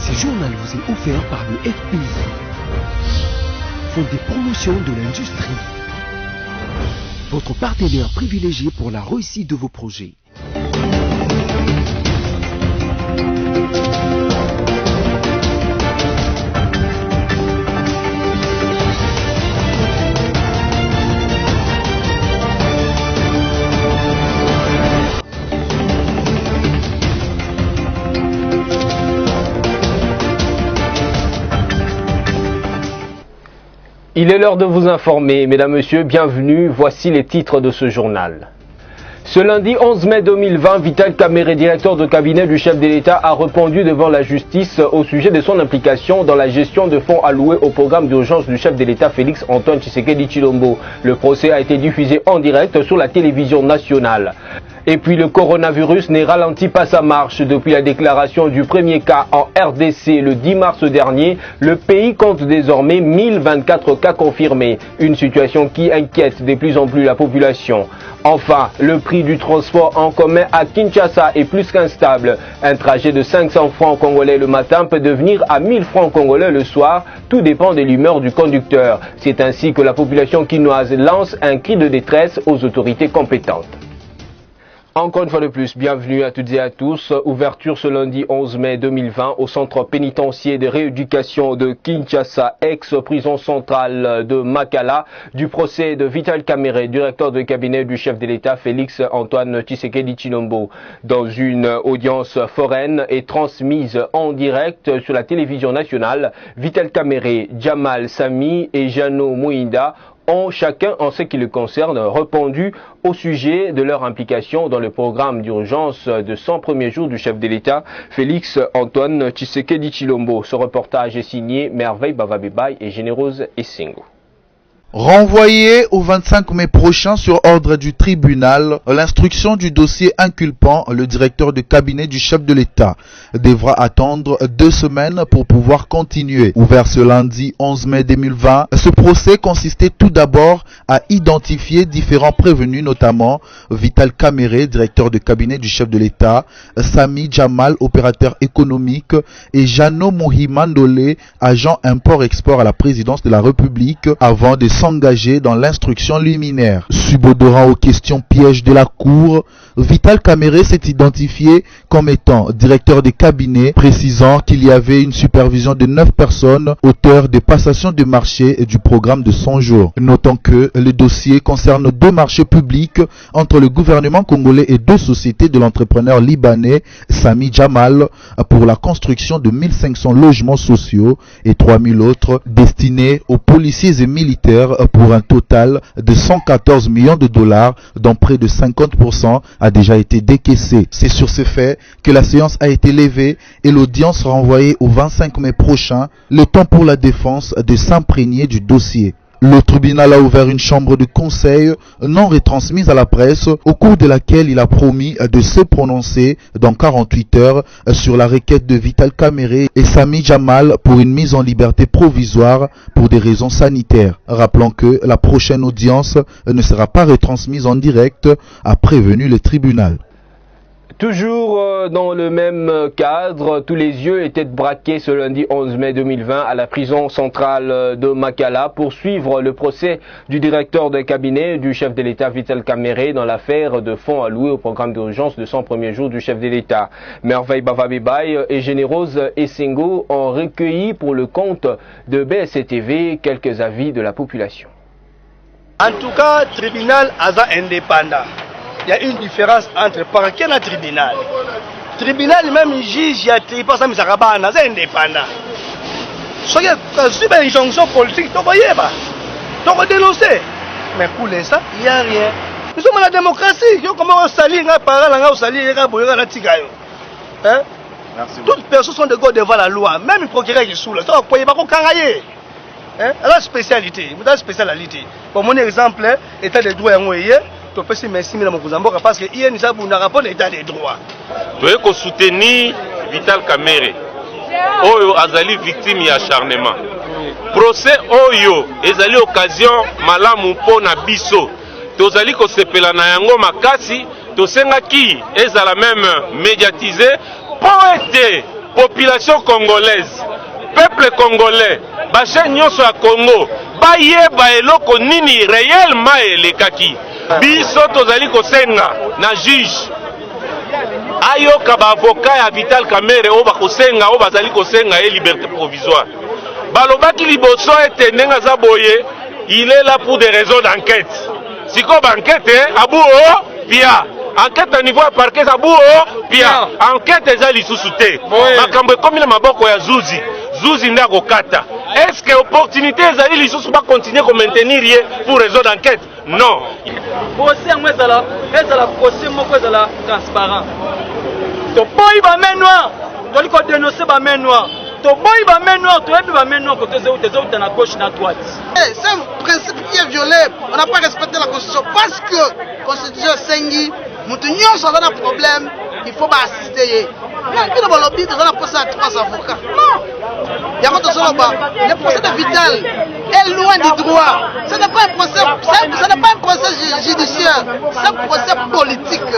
Ce journal vous est offert par le FPI, Fonds des promotions de l'industrie, votre partenaire privilégié pour la réussite de vos projets. Il est l'heure de vous informer, mesdames, messieurs, bienvenue, voici les titres de ce journal. Ce lundi 11 mai 2020, Vital Kamerhe, directeur de cabinet du chef de l'État, a répondu devant la justice au sujet de son implication dans la gestion de fonds alloués au programme d'urgence du chef de l'État Félix Antoine Tshisekedi Tshilombo. Le procès a été diffusé en direct sur la télévision nationale. Et puis le coronavirus ne ralentit pas sa marche. Depuis la déclaration du premier cas en RDC le 10 mars dernier, le pays compte désormais 1024 cas confirmés. Une situation qui inquiète de plus en plus la population. Enfin, le prix du transport en commun à Kinshasa est plus qu'instable. Un trajet de 500 francs congolais le matin peut devenir à 1000 francs congolais le soir. Tout dépend de l'humeur du conducteur. C'est ainsi que la population quinoise lance un cri de détresse aux autorités compétentes. Encore une fois de plus, bienvenue à toutes et à tous. Ouverture ce lundi 11 mai 2020 au centre pénitentiaire de rééducation de Kinshasa, ex-prison centrale de Makala, du procès de Vital Kamerhe, directeur de cabinet du chef de l'État Félix Antoine Tshisekedi Tshilombo. Dans une audience foraine et transmise en direct sur la télévision nationale, Vital Kamerhe, Jamal Sami et Jano Mouinda ont chacun, en ce qui le concerne, répondu au sujet de leur implication dans le programme d'urgence de 100 premiers jours du chef de l'État, Félix Antoine Tshisekedi Tshilombo. Ce reportage est signé Merveille Bavabebaye et Généreuse Essingo. Renvoyé au 25 mai prochain sur ordre du tribunal, l'instruction du dossier inculpant le directeur de cabinet du chef de l'État devra attendre 2 semaines pour pouvoir continuer. Ouvert ce lundi 11 mai 2020, ce procès consistait tout d'abord à identifier différents prévenus, notamment Vital Kamerhe, directeur de cabinet du chef de l'État, Sami Jamal, opérateur économique, et Jano Mohimandole, agent import-export à la présidence de la République, avant de s'engager dans l'instruction liminaire. Subodorant aux questions pièges de la Cour, Vital Kamerhe s'est identifié comme étant directeur des cabinets, précisant qu'il y avait une supervision de 9 personnes, auteurs des passations de marché et du programme de 100 jours. Notons que le dossier concerne 2 marchés publics entre le gouvernement congolais et 2 sociétés de l'entrepreneur libanais Sami Jamal pour la construction de 1500 logements sociaux et 3000 autres destinés aux policiers et militaires pour un total de 114 millions de dollars, dont près de 50% a déjà été décaissé. C'est sur ce fait que la séance a été levée et l'audience renvoyée au 25 mai prochain, le temps pour la défense de s'imprégner du dossier. Le tribunal a ouvert une chambre de conseil non retransmise à la presse, au cours de laquelle il a promis de se prononcer dans 48 heures sur la requête de Vital Kamerhe et Sami Jamal pour une mise en liberté provisoire pour des raisons sanitaires. Rappelons que la prochaine audience ne sera pas retransmise en direct, a prévenu le tribunal. Toujours dans le même cadre, tous les yeux étaient braqués ce lundi 11 mai 2020 à la prison centrale de Makala pour suivre le procès du directeur de cabinet du chef de l'État Vital Kamerhe dans l'affaire de fonds alloués au programme d'urgence de 100 premiers jours du chef de l'État. Merveille Bavabebaye et Généreuse Essingo ont recueilli pour le compte de BSTV quelques avis de la population. En tout cas, le tribunal est indépendant. Il y a une différence entre parquet et tribunal. Tribunal, même juge, il y a pas ça, mais ça c'est indépendant. Si il y a une injonction politique, tu vas dénoncer. Mais pour l'instant, il n'y a rien. Nous sommes la démocratie. Comment on s'allie, on s'allie, toutes les personnes sont de go devant la loi. Même le procureur qui est sous le ça, vous ne pouvez pas carrer. La spécialité. Pour mon exemple, l'état de droit est parce que hier nous avons un rapport d'état des droits. Nous devons soutenir Vital Kamerhe. Oyo azali victime d'acharnement. Procès Oyo ezali occasion malamu pona biso. Tozali ko sepela na yango makasi, tosengaki ezala même médiatisé pour être population congolaise, peuple congolais, baje nyonso ya Congo, bayeba eloko nini réellement elekaki. Biso tozali kosenga na juge ayoka ba avocat ya Vital Kamerhe o bakosenga o bazali kosenga et liberté provisoire. Balobaki liboso ete ndenga za boye, il est là pour des raisons d'enquête. Siko banquête abu o pia. Enquête au niveau du parquet abu o pia. Enquête eza lisusu te. Makambo ekomi na maboko ya Zuzi. Zuzi ndako kata. Est-ce que opportunité ezali lisusu ba continuer ko maintenir pour raison d'enquête? Non. Procès mwezala procès moko ezala transparent. To boy ba main noire, to liko dénoncer ba main noire. To boy ba main noire, to ebi ba main noire côté zéro na gauche na droite. C'est un principe qui est violé. On n'a pas respecté la constitution parce que la constitution sengi mutunyo ça a un problème, il faut pas assister. Mais dans le lobby, on a posé à 3 avocats. Non. Il y a pas de le procès de Vital est loin du droit. Ce n'est pas un procès, ce n'est pas un procès judiciaire, c'est un procès politique.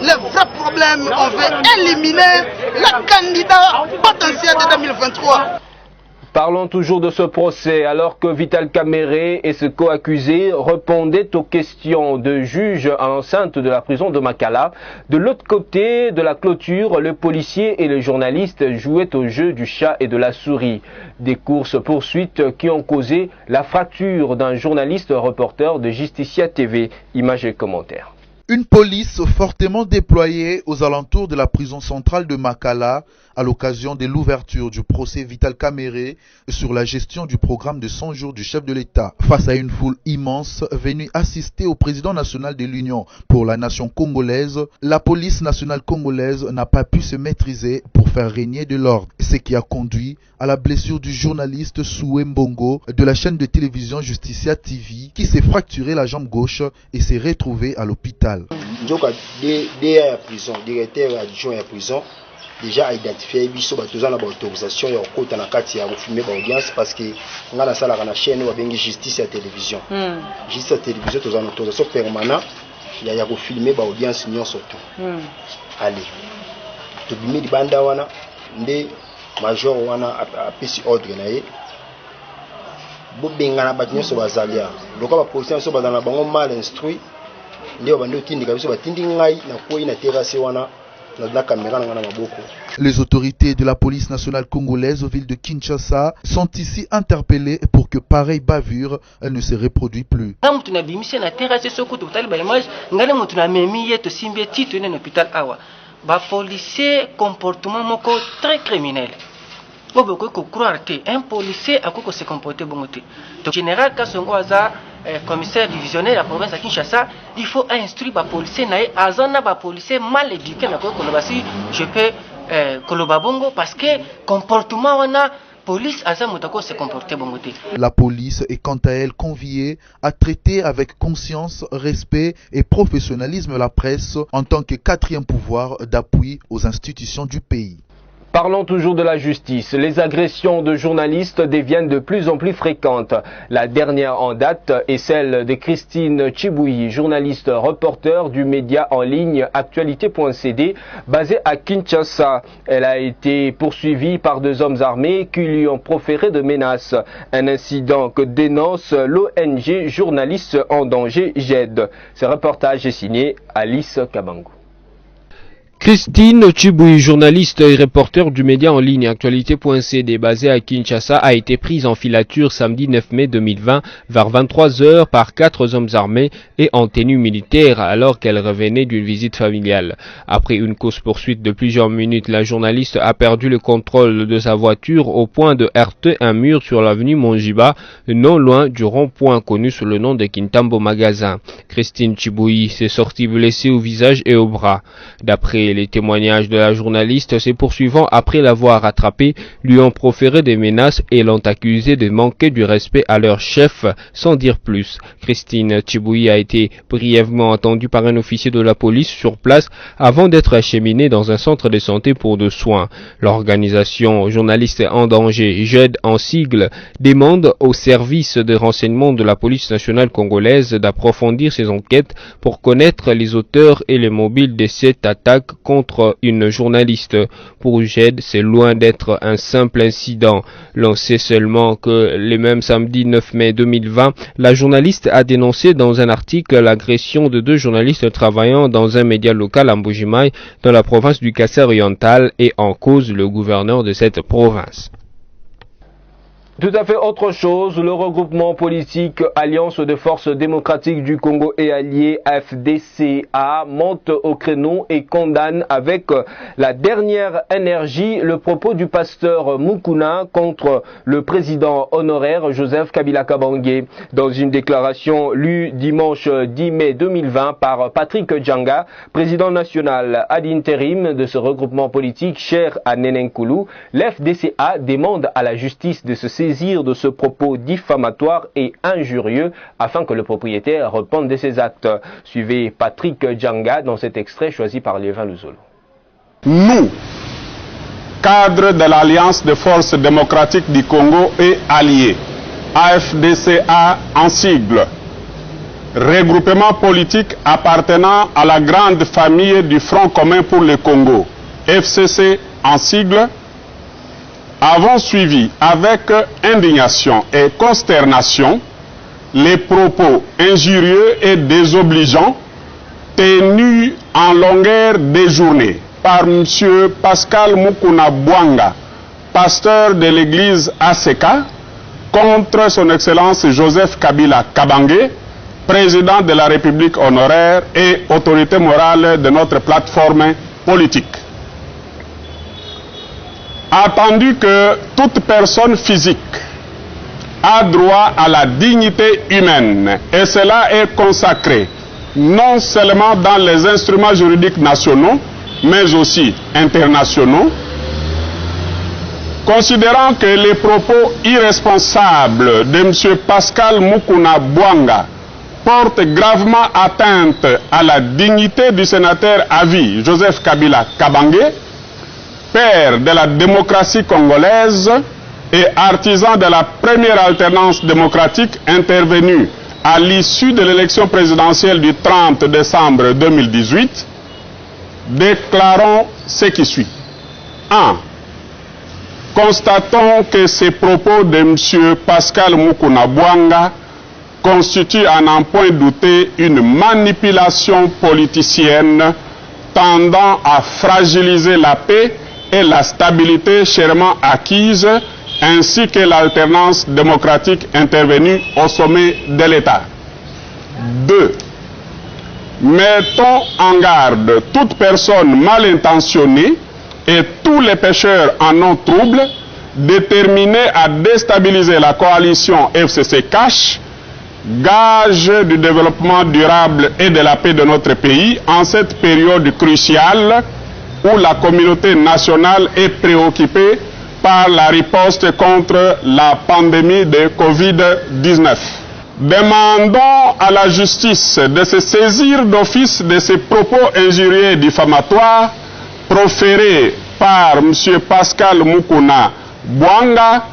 Le vrai problème, on veut éliminer le candidat potentiel de 2023. Parlons toujours de ce procès, alors que Vital Kamerhe et ses co-accusés répondaient aux questions de juges à l'enceinte de la prison de Makala. De l'autre côté de la clôture, le policier et le journaliste jouaient au jeu du chat et de la souris. Des courses-poursuites qui ont causé la fracture d'un journaliste reporter de Justicia TV. Images et commentaires. Une police fortement déployée aux alentours de la prison centrale de Makala à l'occasion de l'ouverture du procès Vital Kamerhe sur la gestion du programme de 100 jours du chef de l'État. Face à une foule immense venue assister au président national de l'Union pour la nation congolaise, la police nationale congolaise n'a pas pu se maîtriser pour faire régner de l'ordre, ce qui a conduit à la blessure du journaliste Soué Mbongo de la chaîne de télévision Justicia TV qui s'est fracturé la jambe gauche et s'est retrouvé à l'hôpital. Njoka DA ya prison, directeur adjoint ya prison, déjà identifié biso batoza na autorisation ya okota na kati ya filmer ba audience parce que nga na sala kana chaîne wa bengi justice ya télévision. Justice ya télévision toza na autorisation permanent ya ko filmer ba audience nyonso to. Allez. To bimi di banda wana nde major wana apesi ordre na ye. Bo benga na bat nyonso bazalia. Loka ba police nyonso bazana bango mal instruit. Les autorités de la police nationale congolaise aux villes de Kinshasa sont ici interpellées pour que pareille bavure ne se reproduise plus. Un policier a se comporter bon. Général Kassongo Aza, commissaire divisionnaire de la province de Kinshasa, il faut instruire les policiers naïe azana ba policier mal éduqué na ko kolobasi je peux kolobabongo parce que comportement wana police aza mutako se comporter bon. La police est quant à elle conviée à traiter avec conscience, respect et professionnalisme la presse en tant que quatrième pouvoir d'appui aux institutions du pays. Parlons toujours de la justice. Les agressions de journalistes deviennent de plus en plus fréquentes. La dernière en date est celle de Christine Tshibouyi, journaliste reporter du média en ligne Actualité.cd, basée à Kinshasa. Elle a été poursuivie par 2 hommes armés qui lui ont proféré de menaces. Un incident que dénonce l'ONG Journalistes en danger JED. Ce reportage est signé Alice Kabango. Christine Tshibouyi, journaliste et reporter du média en ligne Actualité.cd basée à Kinshasa, a été prise en filature samedi 9 mai 2020 vers 23h par 4 hommes armés et en tenue militaire alors qu'elle revenait d'une visite familiale. Après une course-poursuite de plusieurs minutes, la journaliste a perdu le contrôle de sa voiture au point de heurter un mur sur l'avenue Monjiba, non loin du rond-point connu sous le nom de Kintambo Magasin. Christine Tshibouyi s'est sortie blessée au visage et au bras. D'après les témoignages de la journaliste, ses poursuivants, après l'avoir attrapée, lui ont proféré des menaces et l'ont accusé de manquer du respect à leur chef, sans dire plus. Christine Tshibouyi a été brièvement entendue par un officier de la police sur place avant d'être acheminée dans un centre de santé pour de soins. L'organisation Journalistes en danger, JED en sigle, demande au service de renseignement de la police nationale congolaise d'approfondir ses enquêtes pour connaître les auteurs et les mobiles de cette attaque contre une journaliste. Pour GED, c'est loin d'être un simple incident. L'on sait seulement que le même samedi 9 mai 2020, la journaliste a dénoncé dans un article l'agression de 2 journalistes travaillant dans un média local à Mbujimaï, dans la province du Kassai-Oriental, et en cause le gouverneur de cette province. Tout à fait autre chose, le regroupement politique Alliance de forces démocratiques du Congo et alliés FDCA monte au créneau et condamne avec la dernière énergie le propos du pasteur Mukuna contre le président honoraire Joseph Kabila Kabange. Dans une déclaration lue dimanche 10 mai 2020 par Patrick Djanga, président national ad intérim de ce regroupement politique cher à Nenenkulu, l'FDCA demande à la justice de se saisir de ce propos diffamatoire et injurieux afin que le propriétaire repente de ses actes. Suivez Patrick Djanga dans cet extrait choisi par Lévin Luzolo. Nous, cadres de l'Alliance des forces démocratiques du Congo et alliés, AFDCA en sigle, regroupement politique appartenant à la grande famille du Front commun pour le Congo, FCC en sigle, avons suivi avec indignation et consternation les propos injurieux et désobligeants tenus en longueur de journée par M. Pascal Mukuna Bwanga, pasteur de l'église ACK, contre son Excellence Joseph Kabila Kabange, président de la République honoraire et autorité morale de notre plateforme politique. Attendu que toute personne physique a droit à la dignité humaine, et cela est consacré non seulement dans les instruments juridiques nationaux, mais aussi internationaux, considérant que les propos irresponsables de M. Pascal Mukuna Bwanga portent gravement atteinte à la dignité du sénateur à vie Joseph Kabila Kabange, père de la démocratie congolaise et artisan de la première alternance démocratique intervenue à l'issue de l'élection présidentielle du 30 décembre 2018, déclarons ce qui suit. 1. Constatons que ces propos de M. Pascal Mukuna Bwanga constituent à n'en point douter une manipulation politicienne tendant à fragiliser la paix et la stabilité chèrement acquise, ainsi que l'alternance démocratique intervenue au sommet de l'État. 2. Mettons en garde toute personne mal intentionnée et tous les pécheurs en non trouble, déterminés à déstabiliser la coalition FCC Cash, gage du développement durable et de la paix de notre pays en cette période cruciale où la communauté nationale est préoccupée par la riposte contre la pandémie de Covid-19. Demandons à la justice de se saisir d'office de ces propos injurieux et diffamatoires proférés par M. Pascal Mukuna Bwanga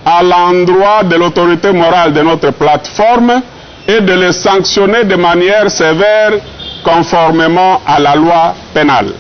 à l'endroit de l'autorité morale de notre plateforme et de les sanctionner de manière sévère conformément à la loi pénale.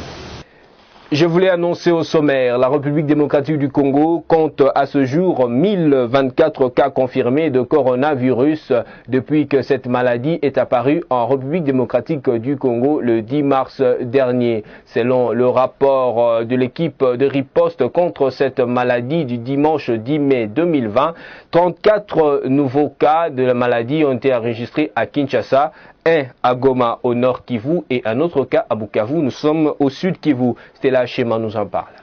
Je voulais annoncer au sommaire, la République démocratique du Congo compte à ce jour 1024 cas confirmés de coronavirus depuis que cette maladie est apparue en République démocratique du Congo le 10 mars dernier. Selon le rapport de l'équipe de riposte contre cette maladie du dimanche 10 mai 2020, 34 nouveaux cas de la maladie ont été enregistrés à Kinshasa, un à Goma au nord Kivu et un autre cas à Bukavu. Nous sommes au sud Kivu. Stella Chema nous en parle.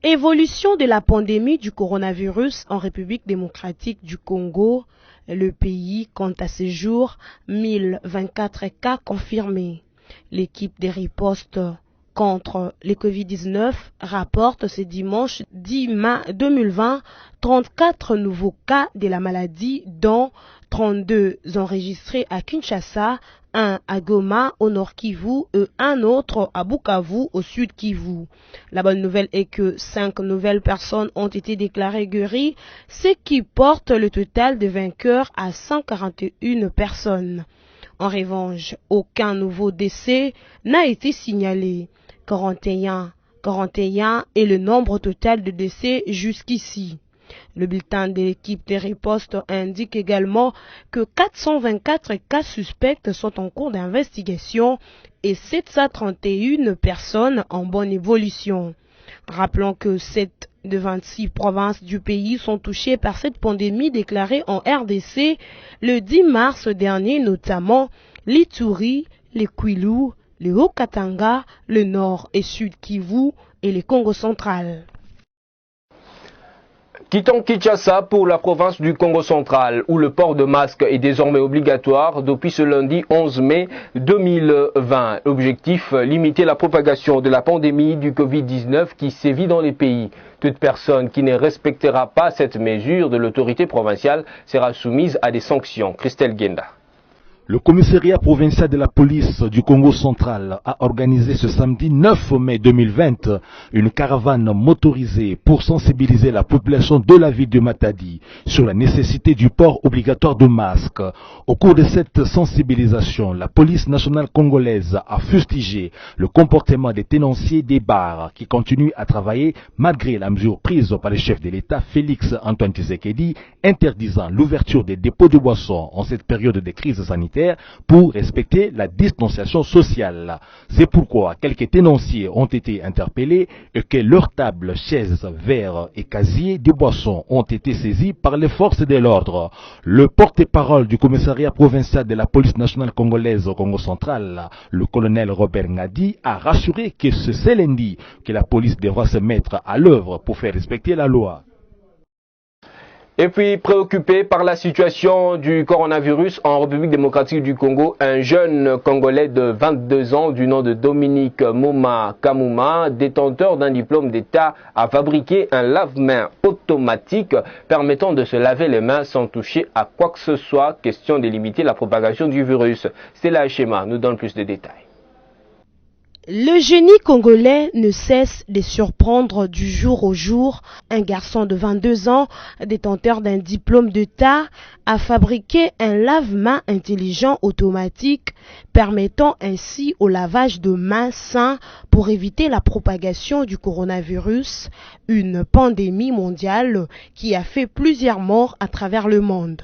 Évolution de la pandémie du coronavirus en République démocratique du Congo. Le pays compte à ce jour 1024 cas confirmés. L'équipe des ripostes contre le Covid-19 rapporte ce dimanche 10 mai 2020 34 nouveaux cas de la maladie, dont 32 enregistrés à Kinshasa, un à Goma au nord Kivu et un autre à Bukavu au sud Kivu. La bonne nouvelle est que 5 nouvelles personnes ont été déclarées guéries, ce qui porte le total de vainqueurs à 141 personnes. En revanche, aucun nouveau décès n'a été signalé. 41 est le nombre total de décès jusqu'ici. Le bulletin de l'équipe de riposte indique également que 424 cas suspects sont en cours d'investigation et 731 personnes en bonne évolution. Rappelons que 7 de 26 provinces du pays sont touchées par cette pandémie déclarée en RDC le 10 mars dernier, notamment l'Ituri, les Kwilu, le Haut-Katanga, le Nord et Sud Kivu et le Congo central. Quittons Kinshasa pour la province du Congo central, où le port de masque est désormais obligatoire depuis ce lundi 11 mai 2020. Objectif, limiter la propagation de la pandémie du Covid-19 qui sévit dans les pays. Toute personne qui ne respectera pas cette mesure de l'autorité provinciale sera soumise à des sanctions. Christelle Genda. Le commissariat provincial de la police du Congo central a organisé ce samedi 9 mai 2020 une caravane motorisée pour sensibiliser la population de la ville de Matadi sur la nécessité du port obligatoire de masques. Au cours de cette sensibilisation, la police nationale congolaise a fustigé le comportement des tenanciers des bars qui continuent à travailler malgré la mesure prise par le chef de l'État Félix Antoine Tshisekedi interdisant l'ouverture des dépôts de boissons en cette période de crise sanitaire pour respecter la distanciation sociale. C'est pourquoi quelques tenanciers ont été interpellés et que leurs tables, chaises, verres et casiers de boissons ont été saisis par les forces de l'ordre. Le porte-parole du commissariat provincial de la police nationale congolaise au Congo central, le colonel Robert Ngadi, a rassuré que c'est lundi que la police devra se mettre à l'œuvre pour faire respecter la loi. Et puis, préoccupé par la situation du coronavirus en République démocratique du Congo, un jeune Congolais de 22 ans du nom de Dominique Moma Kamuma, détenteur d'un diplôme d'État, a fabriqué un lave-mains automatique permettant de se laver les mains sans toucher à quoi que ce soit, question de limiter la propagation du virus. Stella Hachema nous donne plus de détails. Le génie congolais ne cesse de surprendre du jour au jour. Un garçon de 22 ans, détenteur d'un diplôme d'État, a fabriqué un lave-mains intelligent automatique permettant ainsi au lavage de mains sain pour éviter la propagation du coronavirus, une pandémie mondiale qui a fait plusieurs morts à travers le monde.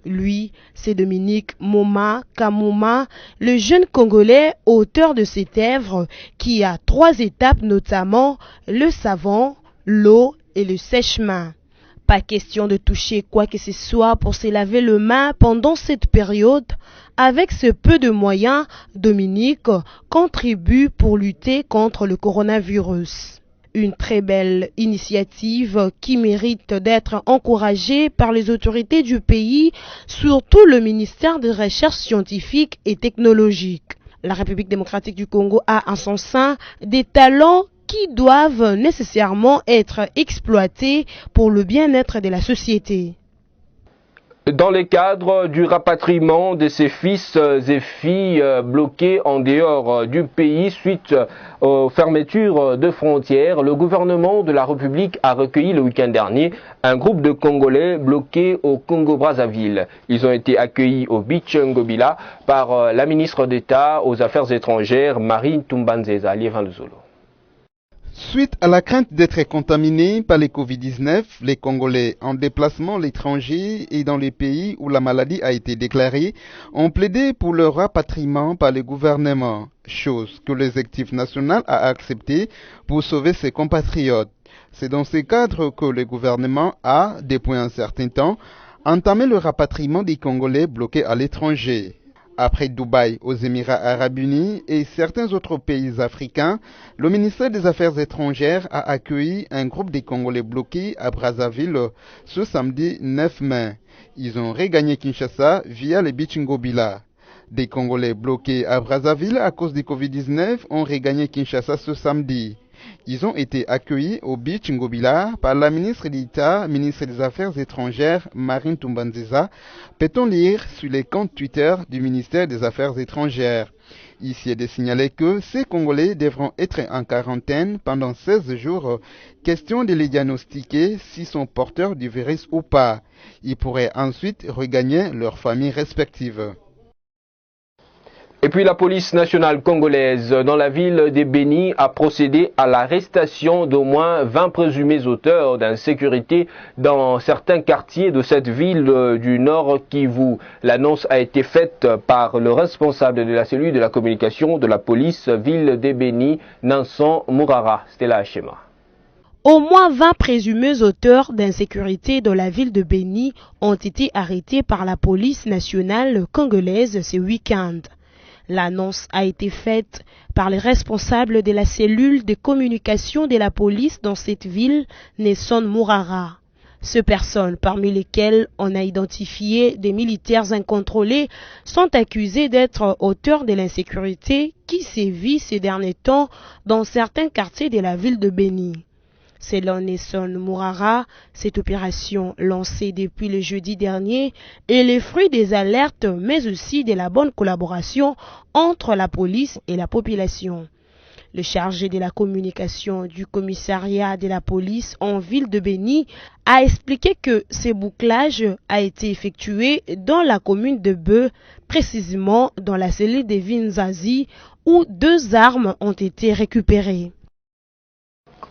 Lui, c'est Dominique Moma Kamuma, le jeune Congolais auteur de cette œuvre qui a 3 étapes, notamment le savon, l'eau et le sèche-mains. Pas question de toucher quoi que ce soit pour se laver les mains pendant cette période. Avec ce peu de moyens, Dominique contribue pour lutter contre le coronavirus. Une très belle initiative qui mérite d'être encouragée par les autorités du pays, surtout le ministère des Recherches scientifiques et technologiques. La République démocratique du Congo a en son sein des talents qui doivent nécessairement être exploités pour le bien-être de la société. Dans le cadre du rapatriement de ses fils et filles bloqués en dehors du pays suite aux fermetures de frontières, le gouvernement de la République a recueilli le week-end dernier un groupe de Congolais bloqués au Congo-Brazzaville. Ils ont été accueillis au Beach Ngobila par la ministre d'État aux Affaires étrangères, Marine Tumbanzeza Lievanduzolo. Suite à la crainte d'être contaminés par le Covid-19, les Congolais en déplacement à l'étranger et dans les pays où la maladie a été déclarée ont plaidé pour leur rapatriement par le gouvernement, chose que l'exécutif national a acceptée pour sauver ses compatriotes. C'est dans ce cadre que le gouvernement a, depuis un certain temps, entamé le rapatriement des Congolais bloqués à l'étranger. Après Dubaï, aux Émirats arabes unis et certains autres pays africains, le ministère des Affaires étrangères a accueilli un groupe de Congolais bloqués à Brazzaville ce samedi 9 mai. Ils ont regagné Kinshasa via le Beach Ngobila. Des Congolais bloqués à Brazzaville à cause du Covid-19 ont regagné Kinshasa ce samedi. Ils ont été accueillis au Beach Ngobila par la ministre d'État, ministre des Affaires étrangères, Marine Tumbanzeza, peut-on lire sur les comptes Twitter du ministère des Affaires étrangères. Ici est de signaler que ces Congolais devront être en quarantaine pendant 16 jours, question de les diagnostiquer s'ils sont porteurs du virus ou pas. Ils pourraient ensuite regagner leurs familles respectives. Et puis la police nationale congolaise dans la ville de Beni a procédé à l'arrestation d'au moins 20 présumés auteurs d'insécurité dans certains quartiers de cette ville du Nord Kivu. L'annonce a été faite par le responsable de la cellule de la communication de la police ville de Beni, Nanson Mourara. Stella Hachema. Au moins 20 présumés auteurs d'insécurité dans la ville de Beni ont été arrêtés par la police nationale congolaise ce week-end. L'annonce a été faite par les responsables de la cellule de communication de la police dans cette ville, Nelson Mourara. Ces personnes, parmi lesquelles on a identifié des militaires incontrôlés, sont accusées d'être auteurs de l'insécurité qui sévit ces derniers temps dans certains quartiers de la ville de Beni. Selon Nelson Mourara, cette opération lancée depuis le jeudi dernier est le fruit des alertes mais aussi de la bonne collaboration entre la police et la population. Le chargé de la communication du commissariat de la police en ville de Beni a expliqué que ce bouclage a été effectué dans la commune de Beu, précisément dans la cellule de Vinzazi où 2 armes ont été récupérées.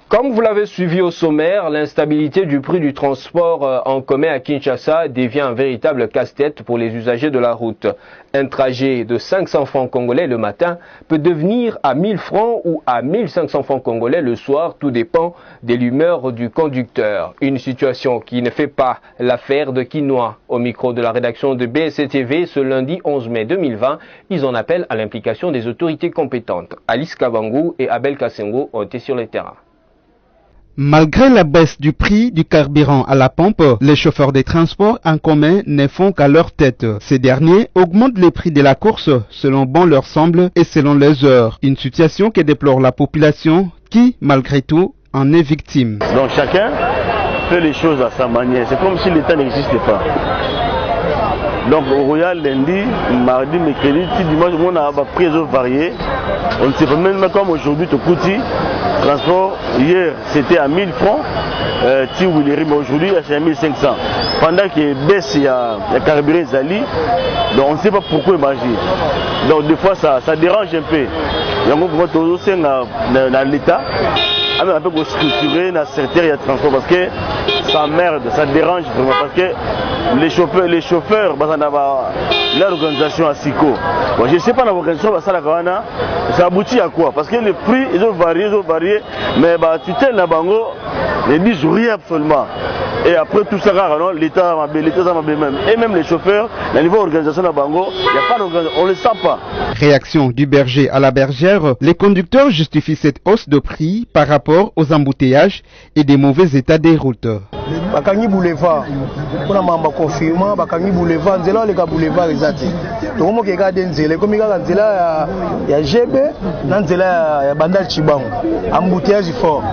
Comme vous l'avez suivi au sommaire, l'instabilité du prix du transport en commun à Kinshasa devient un véritable casse-tête pour les usagers de la route. Un trajet de 500 francs congolais le matin peut devenir à 1000 francs ou à 1500 francs congolais le soir, tout dépend de l'humeur du conducteur. Une situation qui ne fait pas l'affaire de Kinois. Au micro de la rédaction de BSC-TV ce lundi 11 mai 2020, ils en appellent à l'implication des autorités compétentes. Alice Kabangou et Abel Kassengo ont été sur le terrain. Malgré la baisse du prix du carburant à la pompe, les chauffeurs des transports en commun ne font qu'à leur tête. Ces derniers augmentent les prix de la course selon bon leur semble et selon les heures. Une situation que déplore la population qui, malgré tout, en est victime. Donc chacun fait les choses à sa manière. C'est comme si l'État n'existait pas. Donc au Royal, lundi, mardi, mercredi, dimanche, on a un prix varié. On ne sait pas même comme aujourd'hui, Tokouti, transport, hier c'était à 1000 francs, mais aujourd'hui c'est à 1500. Pendant qu'il baisse, il y a carburant Zali, donc on ne sait pas pourquoi il marche. Donc des fois ça dérange un peu. Donc on peut aussi dans l'État, un peu structuré dans certains transports parce que ça merde, ça dérange vraiment parce que les chauffeurs, leur organisation à Siko. Bon, je ne sais pas l'organisation, ça aboutit à quoi? Parce que les prix, ils ont varié, mais tu t'es là, ils ne disent rien absolument. Et après tout ça, l'État même. Et même les chauffeurs, le niveau organisation à Bango, il n'y a pas d'organisation, on ne le sent pas. Réaction du berger à la bergère, les conducteurs justifient cette hausse de prix par rapport aux embouteillages et des mauvais états des routes. Bakangi boulevard, on a mamba confirmant, bakangi boulevard, nzela le boulevard ezati. Donc mo keka denzele, comme kaka nzela ya GB, na nzela ya Bandal Chibango. Embouteillage fort.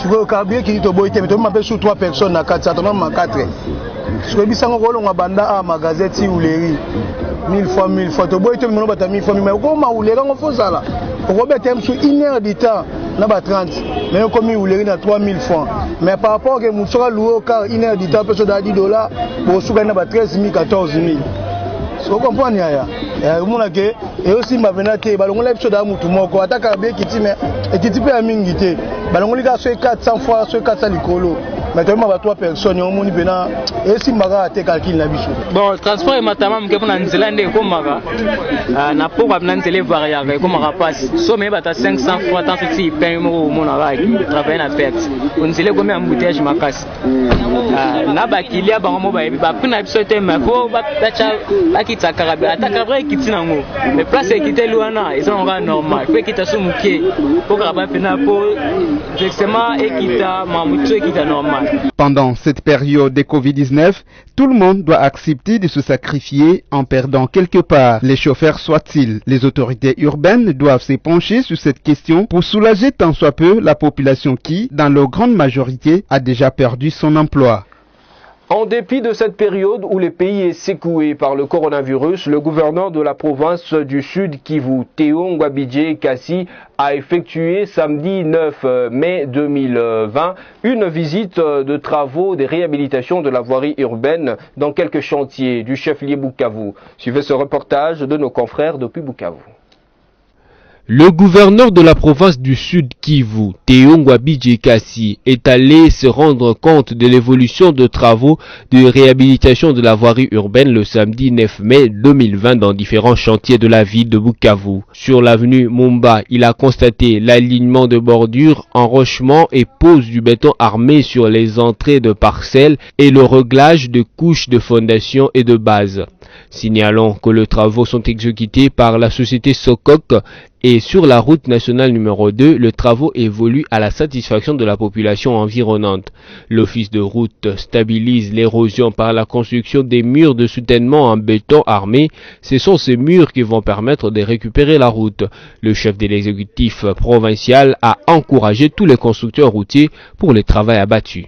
Sur le carburant qui to boité, mais to m'appelle sur 3 personnes na 4, ça to même 4. Sur le bisango ko longa banda a magasin ti uleri. 1000 fois to boité mais no bata 1000 fois mais ko ma uleri ngo fozala. Ko beta sur 1 heure de temps na ba 30. Mais comme uleri na 3000 francs. Mais par rapport que nous sera loué au car 1 heure de temps peut se $10 pour souga na ba 13000 14000. So comprenez ya. Mona ke et aussi ma venate balongola episode da mutu moko ataka be kitime et kitipe ya mingi te. Balongoli ka so 400 fois so 400 likolo. Maintenant ba 3 personnes on moni bena et si mara te calcul na biso. Bon transport matama mke pona nzela nde ko mara. Na pourquoi na nzela variable ko mara passe. So me bata 500 fois tant si paye mo mona ba ki travailler na perte. On nzela ko me embouteillage makasi. Na ba kilia ba mo ba prina biso te me ko ba tacha ba kitsa karabe ataka kitina ngo. Mais place ekite luana ils sont normal. Fait kita so muke ko karabe pena po exactement ekita mamutu ekita normal. Pendant cette période de Covid-19, tout le monde doit accepter de se sacrifier en perdant quelque part, les chauffeurs soient-ils. Les autorités urbaines doivent se pencher sur cette question pour soulager tant soit peu la population qui, dans leur grande majorité, a déjà perdu son emploi. En dépit de cette période où le pays est secoué par le coronavirus, le gouverneur de la province du Sud Kivu, Théo Ngwabidje Kassi, a effectué samedi 9 mai 2020 une visite de travaux de réhabilitation de la voirie urbaine dans quelques chantiers du chef-lieu Bukavu. Suivez ce reportage de nos confrères depuis Bukavu. Le gouverneur de la province du Sud Kivu, Théo Ngwabidje Kassi, est allé se rendre compte de l'évolution de travaux de réhabilitation de la voirie urbaine le samedi 9 mai 2020 dans différents chantiers de la ville de Bukavu. Sur l'avenue Mumba, il a constaté l'alignement de bordures, enrochement et pose du béton armé sur les entrées de parcelles et le réglage de couches de fondation et de base. Signalons que les travaux sont exécutés par la société Sokok et sur la route nationale numéro 2, le travaux évolue à la satisfaction de la population environnante. L'office de route stabilise l'érosion par la construction des murs de soutènement en béton armé. Ce sont ces murs qui vont permettre de récupérer la route. Le chef de l'exécutif provincial a encouragé tous les constructeurs routiers pour le travail abattu.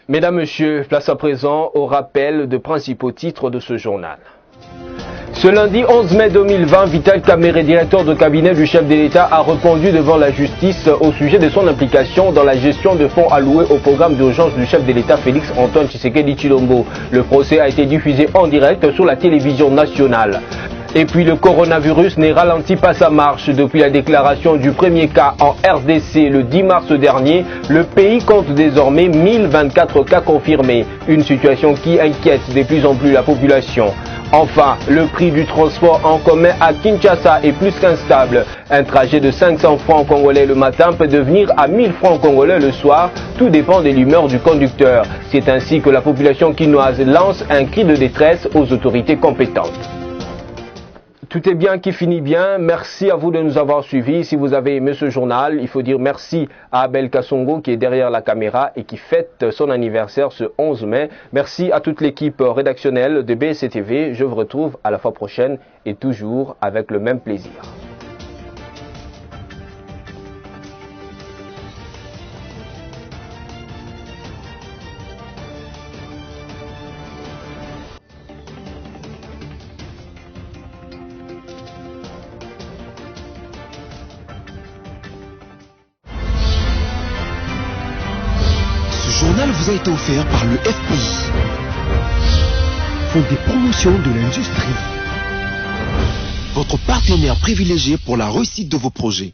Mesdames, Messieurs, place à présent au rappel des principaux titres de ce journal. Ce lundi 11 mai 2020, Vital Kamerhe, directeur de cabinet du chef de l'État, a répondu devant la justice au sujet de son implication dans la gestion de fonds alloués au programme d'urgence du chef de l'État Félix Antoine Tshisekedi Tshilombo. Le procès a été diffusé en direct sur la télévision nationale. Et puis le coronavirus ne ralentit pas sa marche. Depuis la déclaration du premier cas en RDC le 10 mars dernier, le pays compte désormais 1024 cas confirmés. Une situation qui inquiète de plus en plus la population. Enfin, le prix du transport en commun à Kinshasa est plus qu'instable. Un trajet de 500 francs congolais le matin peut devenir à 1000 francs congolais le soir. Tout dépend de l'humeur du conducteur. C'est ainsi que la population quinoise lance un cri de détresse aux autorités compétentes. Tout est bien qui finit bien. Merci à vous de nous avoir suivis. Si vous avez aimé ce journal, il faut dire merci à Abel Kassongo qui est derrière la caméra et qui fête son anniversaire ce 11 mai. Merci à toute l'équipe rédactionnelle de BSC-TV. Je vous retrouve à la fois prochaine et toujours avec le même plaisir. Ce journal vous a été offert par le FPI, Fonds des promotions de l'industrie, votre partenaire privilégié pour la réussite de vos projets.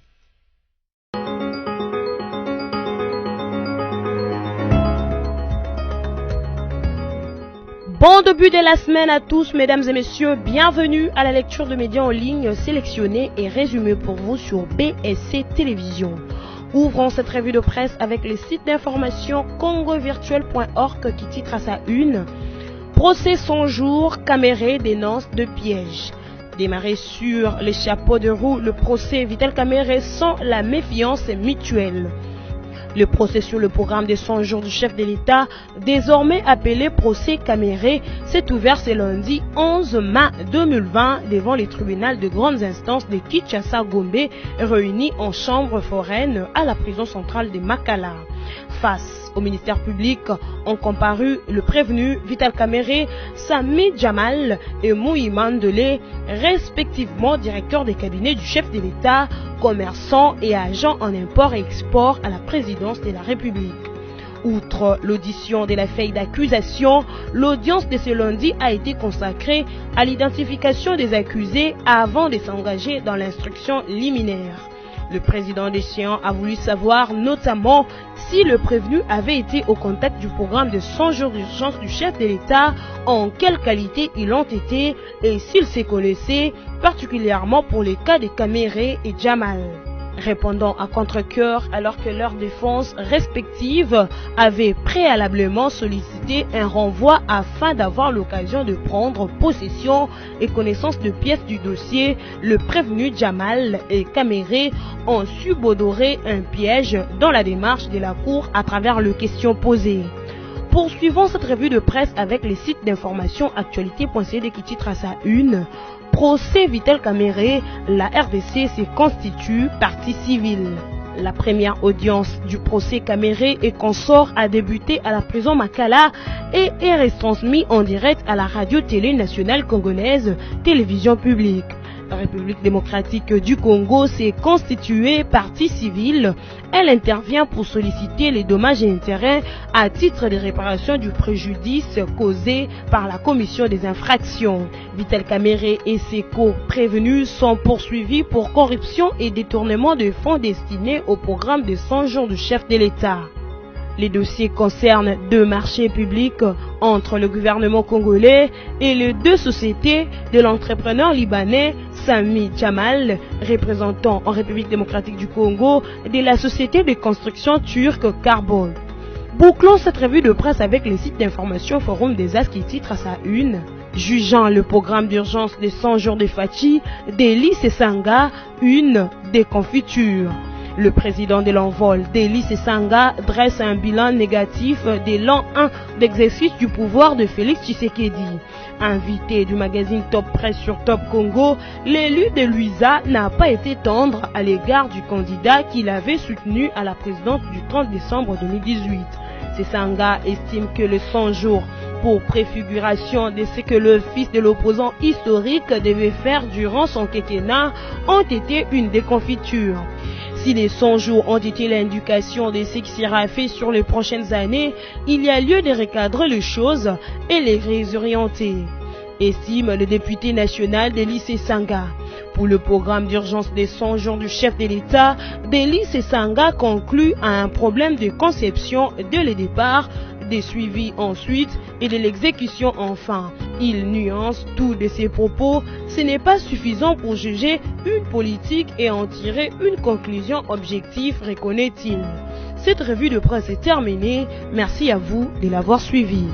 Bon début de la semaine à tous, mesdames et messieurs. Bienvenue à la lecture de médias en ligne sélectionnés et résumés pour vous sur BSC Télévision. Ouvrons cette revue de presse avec le site d'information congovirtuel.org qui titre à sa une « Procès 100 jours, Kamerhe dénonce de pièges ». Démarré sur les chapeaux de roue, le procès Vital Kamerhe sans la méfiance mutuelle. Le procès sur le programme des 100 jours du chef de l'État, désormais appelé procès Kamerhe, s'est ouvert ce lundi 11 mai 2020 devant les tribunaux de grandes instances de Kinshasa-Gombe réunis en chambre foraine à la prison centrale de Makala. Face au ministère public ont comparu le prévenu Vital Kamerhe, Sami Jamal et Moui Mandele, respectivement directeurs des cabinets du chef de l'État, commerçants et agents en import et export à la présidence de la République. Outre l'audition de la feuille d'accusation, l'audience de ce lundi a été consacrée à l'identification des accusés avant de s'engager dans l'instruction liminaire. Le président déchéant a voulu savoir notamment si le prévenu avait été au contact du programme de 100 jours d'urgence du chef de l'État, en quelle qualité ils l'ont été et s'ils se connaissaient, particulièrement pour les cas de Kamerhe et Jamal. Répondant à contre-cœur alors que leurs défenses respectives avaient préalablement sollicité un renvoi afin d'avoir l'occasion de prendre possession et connaissance de pièces du dossier, le prévenu Jamal et Kamerhe ont subodoré un piège dans la démarche de la Cour à travers les questions posées. Poursuivons cette revue de presse avec les sites d'information actualité.cd qui titre à sa une « Procès Vital Kamerhe, la RDC se constitue partie civile ». La première audience du procès Caméré et consort a débuté à la prison Makala et est retransmis en direct à la radio-télé nationale congolaise, télévision publique. La République démocratique du Congo s'est constituée partie civile. Elle intervient pour solliciter les dommages et intérêts à titre de réparation du préjudice causé par la commission des infractions. Vital Caméré et ses co-prévenus sont poursuivis pour corruption et détournement de fonds destinés au programme de 100 jours du chef de l'État. Les dossiers concernent 2 marchés publics entre le gouvernement congolais et les 2 sociétés de l'entrepreneur libanais Sami Jamal, représentant en République démocratique du Congo de la société de construction turque Carbone. Bouclons cette revue de presse avec le site d'information Forum des As qui titre à sa une: jugeant le programme d'urgence des 100 jours de Fachi, Deli Sesanga, une déconfiture. Le président de l'envol, Deli Sesanga, dresse un bilan négatif de l'an 1 d'exercice du pouvoir de Félix Tshisekedi. Invité du magazine Top Presse sur Top Congo, l'élu de Luiza n'a pas été tendre à l'égard du candidat qu'il avait soutenu à la présidence du 30 décembre 2018. Sesanga estime que les 100 jours pour préfiguration de ce que le fils de l'opposant historique devait faire durant son quinquennat ont été une déconfiture. Si les 100 jours ont été l'indication de ce qui sera fait sur les prochaines années, il y a lieu de recadrer les choses et les réorienter, estime le député national Deli Sesanga. Pour le programme d'urgence des 100 jours du chef de l'État, Deli Sesanga conclut à un problème de conception dès le départ, des suivis ensuite et de l'exécution enfin. Il nuance tout de ses propos. Ce n'est pas suffisant pour juger une politique et en tirer une conclusion objective, reconnaît-il. Cette revue de presse est terminée. Merci à vous de l'avoir suivie.